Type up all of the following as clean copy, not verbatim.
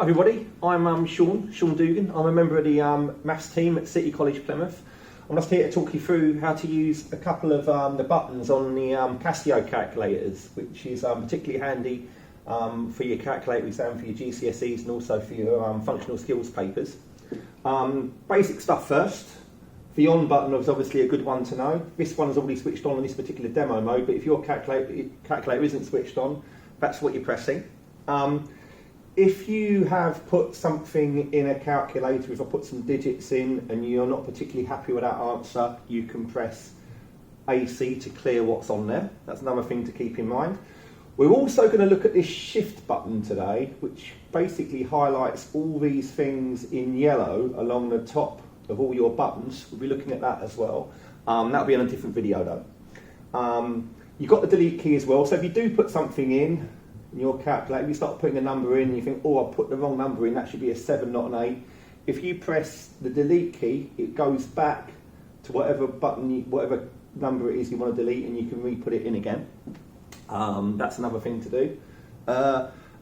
Hi everybody, I'm Sean Dugan. I'm a member of the maths team at City College Plymouth. I'm just here to talk you through how to use a couple of the buttons on the Casio calculators, which is particularly handy for your calculator exam, for your GCSEs and also for your functional skills papers. Basic stuff first. The on button is obviously a good one to know. This one is already switched on in this particular demo mode, but if your calculator isn't switched on, that's what you're pressing. If you have put something in a calculator, if I put some digits in and you're not particularly happy with that answer, you can press AC to clear what's on there. That's another thing to keep in mind. We're also going to look at this shift button today, which basically highlights all these things in yellow along the top of all your buttons. We'll be looking at that as well. That'll be on a different video though. You've got the delete key as well, so if you do put something in your calculator, you start putting a number in, you think, oh, I put the wrong number in, that should be a 7, not an 8. If you press the delete key, it goes back to whatever button, whatever number it is you want to delete, and you can re-put it in again. That's another thing to do.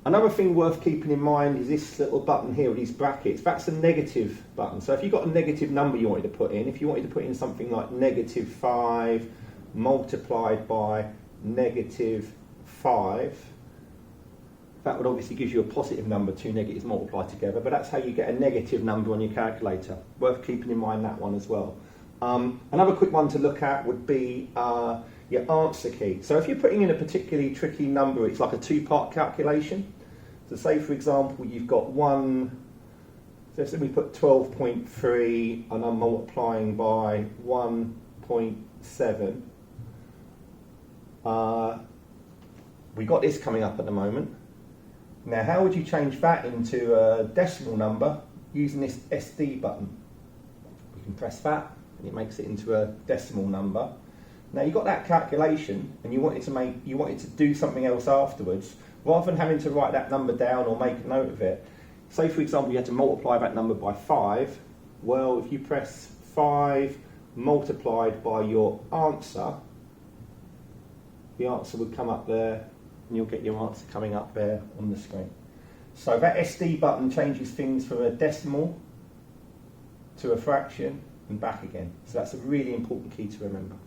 Another thing worth keeping in mind is this little button here with these brackets. That's a negative button. So if you've got a negative number you wanted to put in, if you wanted to put in something like -5 multiplied by -5, that would obviously give you a positive number, two negatives multiplied together, but that's how you get a negative number on your calculator. Worth keeping in mind that one as well. Another quick one to look at would be your answer key. So if you're putting in a particularly tricky number, it's like a two-part calculation. So say for example you've got so let me put 12.3 and I'm multiplying by 1.7. We got this coming up at the moment. Now, how would you change that into a decimal number using this SD button? You can press that and it makes it into a decimal number. Now you've got that calculation and you wanted to do something else afterwards. Rather than having to write that number down or make a note of it, say for example you had to multiply that number by 5. Well, if you press 5 multiplied by your answer, the answer would come up there and you'll get your answer coming up there on the screen. So that SD button changes things from a decimal to a fraction and back again. So that's a really important key to remember.